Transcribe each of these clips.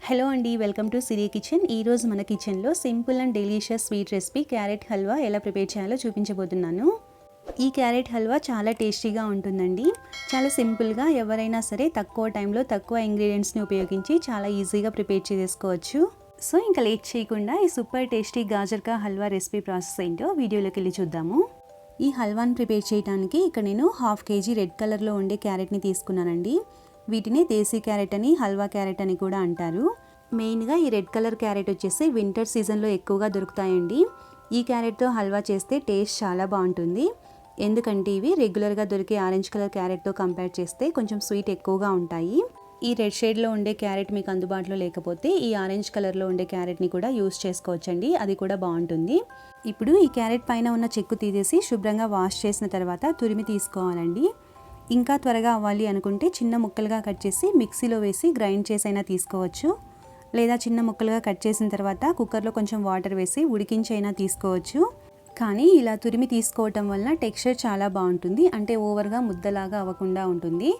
Hello అండి, welcome to Siri kitchen. ఈరోజు మన కిచెన్లో simple and delicious sweet recipe carrot halwa ఎలా ప్రిపేర్ చేయాలో చూపించబోతున్నాను. ఈ క్యారెట్ హల్వా చాలా టేస్టీగా ఉంటుందండి. చాలా సింపుల్గా ఎవరైనా సరే తక్కువ టైంలో తక్కువ ఇంగ్రీడియంట్స్ని ఉపయోగించి చాలా ఈజీగా ప్రిపేర్ చేసుకోవచ్చు. సో ఇంకా లేట్ చేయకుండా ఈ సూపర్ టేస్టీ గాజర్కా హల్వా రెసిపీ ప్రాసెస్ ఏంటో వీడియోలోకి వెళ్ళి చూద్దాము. ఈ హల్వాని ప్రిపేర్ చేయడానికి ఇక్కడ నేను 1/2 kg రెడ్ కలర్లో ఉండే క్యారెట్ని తీసుకున్నానండి. వీటిని దేశీ క్యారెట్ అని, హల్వా క్యారెట్ అని కూడా అంటారు. మెయిన్గా ఈ రెడ్ కలర్ క్యారెట్ వచ్చేసి వింటర్ సీజన్లో ఎక్కువగా దొరుకుతాయండి. ఈ క్యారెట్తో హల్వా చేస్తే టేస్ట్ చాలా బాగుంటుంది. ఎందుకంటే ఇవి రెగ్యులర్గా దొరికే ఆరెంజ్ కలర్ క్యారెట్తో కంపేర్ చేస్తే కొంచెం స్వీట్ ఎక్కువగా ఉంటాయి. ఈ రెడ్ షేడ్లో ఉండే క్యారెట్ మీకు అందుబాటులో లేకపోతే ఈ ఆరెంజ్ కలర్లో ఉండే క్యారెట్ని కూడా యూస్ చేసుకోవచ్చండి, అది కూడా బాగుంటుంది. ఇప్పుడు ఈ క్యారెట్ పైన ఉన్న చెక్కు తీసేసి శుభ్రంగా వాష్ చేసిన తర్వాత తురిమి తీసుకోవాలండి. ఇంకా త్వరగా అవ్వాలి అనుకుంటే చిన్న ముక్కలుగా కట్ చేసి మిక్సీలో వేసి గ్రైండ్ చేసైనా తీసుకోవచ్చు. లేదా చిన్న ముక్కలుగా కట్ చేసిన తర్వాత కుక్కర్లో కొంచెం వాటర్ వేసి ఉడికించైనా తీసుకోవచ్చు. కానీ ఇలా తురిమి తీసుకోవటం వలన టెక్స్చర్ చాలా బాగుంటుంది, అంటే ఓవర్గా ముద్దలాగా అవ్వకుండా ఉంటుంది.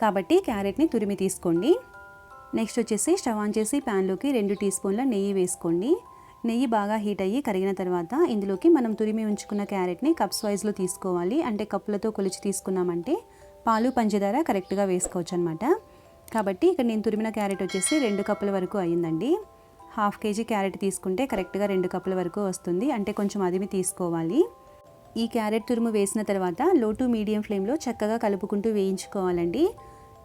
కాబట్టి క్యారెట్ని తురిమి తీసుకోండి. నెక్స్ట్ వచ్చేసి స్టవ్ ఆన్ చేసి ప్యాన్లోకి 2 టీ స్పూన్ల నెయ్యి వేసుకోండి. నెయ్యి బాగా హీట్ అయ్యి కరిగిన తర్వాత ఇందులోకి మనం తురిమి ఉంచుకున్న క్యారెట్ని కప్స్ వైజ్లో తీసుకోవాలి. అంటే కప్పులతో కొలిచి తీసుకున్నామంటే పాలు పంచదార కరెక్ట్గా వేసుకోవచ్చు అనమాట. కాబట్టి ఇక్కడ నేను తురిమిన క్యారెట్ వచ్చేసి 2 కప్పుల వరకు అయ్యిందండి. 1/2 kg క్యారెట్ తీసుకుంటే కరెక్ట్గా 2 కప్పుల వరకు వస్తుంది, అంటే కొంచెం అదిమి తీసుకోవాలి. ఈ క్యారెట్ తురుము వేసిన తర్వాత లో టు మీడియం ఫ్లేమ్లో చక్కగా కలుపుకుంటూ వేయించుకోవాలండి.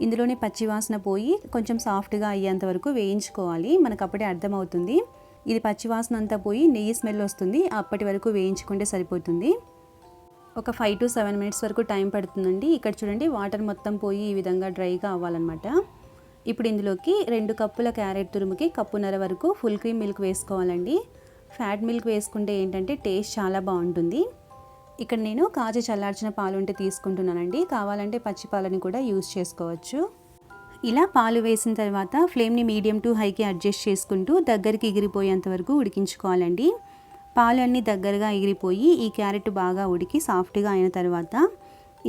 ఇందులోని పచ్చివాసన పోయి కొంచెం సాఫ్ట్గా అయ్యేంత వరకు వేయించుకోవాలి. మనకు అప్పుడే అర్థమవుతుంది. ఇది పచ్చివాసన అంతా పోయి నెయ్యి స్మెల్ వస్తుంది, అప్పటి వరకు వేయించుకుంటే సరిపోతుంది. ఒక 5 to 7 minutes వరకు టైం పడుతుందండి. ఇక్కడ చూడండి, వాటర్ మొత్తం పోయి ఈ విధంగా డ్రైగా అవ్వాలన్నమాట. ఇప్పుడు ఇందులోకి 2 కప్పుల క్యారెట్ తురుముకి 1.5 కప్పు వరకు ఫుల్ క్రీమ్ మిల్క్ వేసుకోవాలండి. ఫ్యాట్ మిల్క్ వేసుకుంటే ఏంటంటే టేస్ట్ చాలా బాగుంటుంది. ఇక్కడ నేను కాచి చల్లార్చిన పాలు ఉంటే తీసుకుంటున్నానండి. కావాలంటే పచ్చి పాలని కూడా యూస్ చేసుకోవచ్చు. ఇలా పాలు వేసిన తర్వాత ఫ్లేమ్ని మీడియం టు హైకి అడ్జస్ట్ చేసుకుంటూ దగ్గరికి ఎగిరిపోయేంత వరకు ఉడికించుకోవాలండి. పాలు అన్నీ దగ్గరగా ఎగిరిపోయి ఈ క్యారెట్ బాగా ఉడికి సాఫ్ట్గా అయిన తర్వాత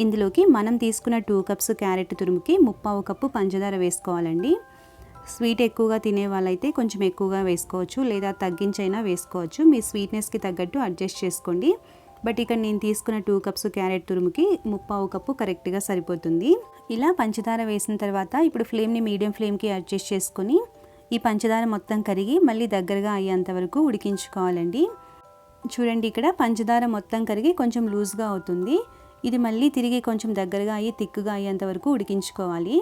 ఇందులోకి మనం తీసుకున్న 2 కప్స్ క్యారెట్ తురుముకి 1/2 కప్పు పంచదార వేసుకోవాలండి. స్వీట్ ఎక్కువగా తినే వాళ్ళైతే కొంచెం ఎక్కువగా వేసుకోవచ్చు, లేదా తగ్గించైనా వేసుకోవచ్చు. మీ స్వీట్నెస్కి తగ్గట్టు అడ్జస్ట్ చేసుకోండి. బట్ ఇక్కడ నేను తీసుకున్న 2 కప్స్ క్యారెట్ తురుముకి 1/2 కప్పు కరెక్ట్గా సరిపోతుంది. ఇలా పంచదార వేసిన తర్వాత ఇప్పుడు ఫ్లేమ్ని మీడియం ఫ్లేమ్కి అడ్జస్ట్ చేసుకొని ఈ పంచదార మొత్తం కరిగి మళ్ళీ దగ్గరగా అయ్యేంత వరకు ఉడికించుకోవాలండి. చూడండి, ఇక్కడ పంచదార మొత్తం కరిగి కొంచెం లూజ్గా అవుతుంది. ఇది మళ్ళీ తిరిగి కొంచెం దగ్గరగా అయ్యి థిక్గా అయ్యేంత వరకు ఉడికించుకోవాలి.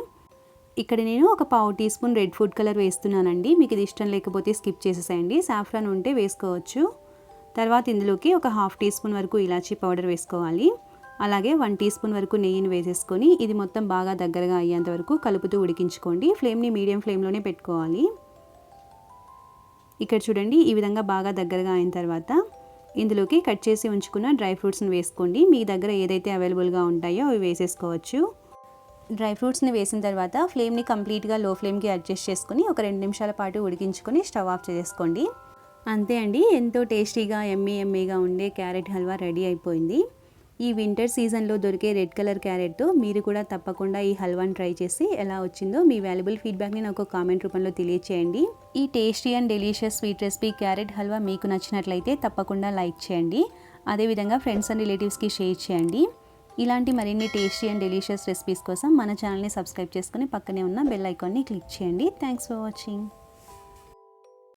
ఇక్కడ నేను ఒక 1/2 teaspoon red food colour వేస్తున్నానండి. మీకు ఇది ఇష్టం లేకపోతే స్కిప్ చేసేసేయండి. సాఫ్రాన్ ఉంటే వేసుకోవచ్చు. తర్వాత ఇందులోకి ఒక 1/2 టీ స్పూన్ వరకు ఇలాచీ పౌడర్ వేసుకోవాలి. అలాగే 1 టీ స్పూన్ వరకు నెయ్యిని వేసేసుకొని ఇది మొత్తం బాగా దగ్గరగా అయ్యేంత వరకు కలుపుతూ ఉడికించుకోండి. ఫ్లేమ్ని మీడియం ఫ్లేమ్లోనే పెట్టుకోవాలి. ఇక్కడ చూడండి, ఈ విధంగా బాగా దగ్గరగా అయిన తర్వాత ఇందులోకి కట్ చేసి ఉంచుకున్న డ్రై ఫ్రూట్స్ని వేసుకోండి. మీ దగ్గర ఏదైతే అవైలబుల్గా ఉంటాయో అవి వేసేసుకోవచ్చు. డ్రై ఫ్రూట్స్ని వేసిన తర్వాత ఫ్లేమ్ని కంప్లీట్గా లో ఫ్లేమ్కి అడ్జస్ట్ చేసుకుని ఒక 2 నిమిషాల పాటు ఉడికించుకొని స్టవ్ ఆఫ్ చేసుకోండి. అంతే అండి, ఎంతో టేస్టీగా ఎమ్మీగా ఉండే క్యారెట్ హల్వా రెడీ అయిపోయింది. ఈ వింటర్ సీజన్లో దొరికే రెడ్ కలర్ క్యారెట్తో మీరు కూడా తప్పకుండా ఈ హల్వాని ట్రై చేసి ఎలా వచ్చిందో మీ వాల్యుబుల్ ఫీడ్బ్యాక్ని నాకు కామెంట్ రూపంలో తెలియచేయండి. ఈ tasty and delicious sweet recipe carrot halwa మీకు నచ్చినట్లయితే తప్పకుండా లైక్ చేయండి. అదేవిధంగా ఫ్రెండ్స్ అండ్ రిలేటివ్స్కి షేర్ చేయండి. ఇలాంటి మరిన్ని టేస్టీ అండ్ డెలీషియస్ రెసిపీస్ కోసం మన ఛానల్ని సబ్స్క్రైబ్ చేసుకుని పక్కనే ఉన్న బెల్ ఐకాన్ని క్లిక్ చేయండి. Thanks for watching.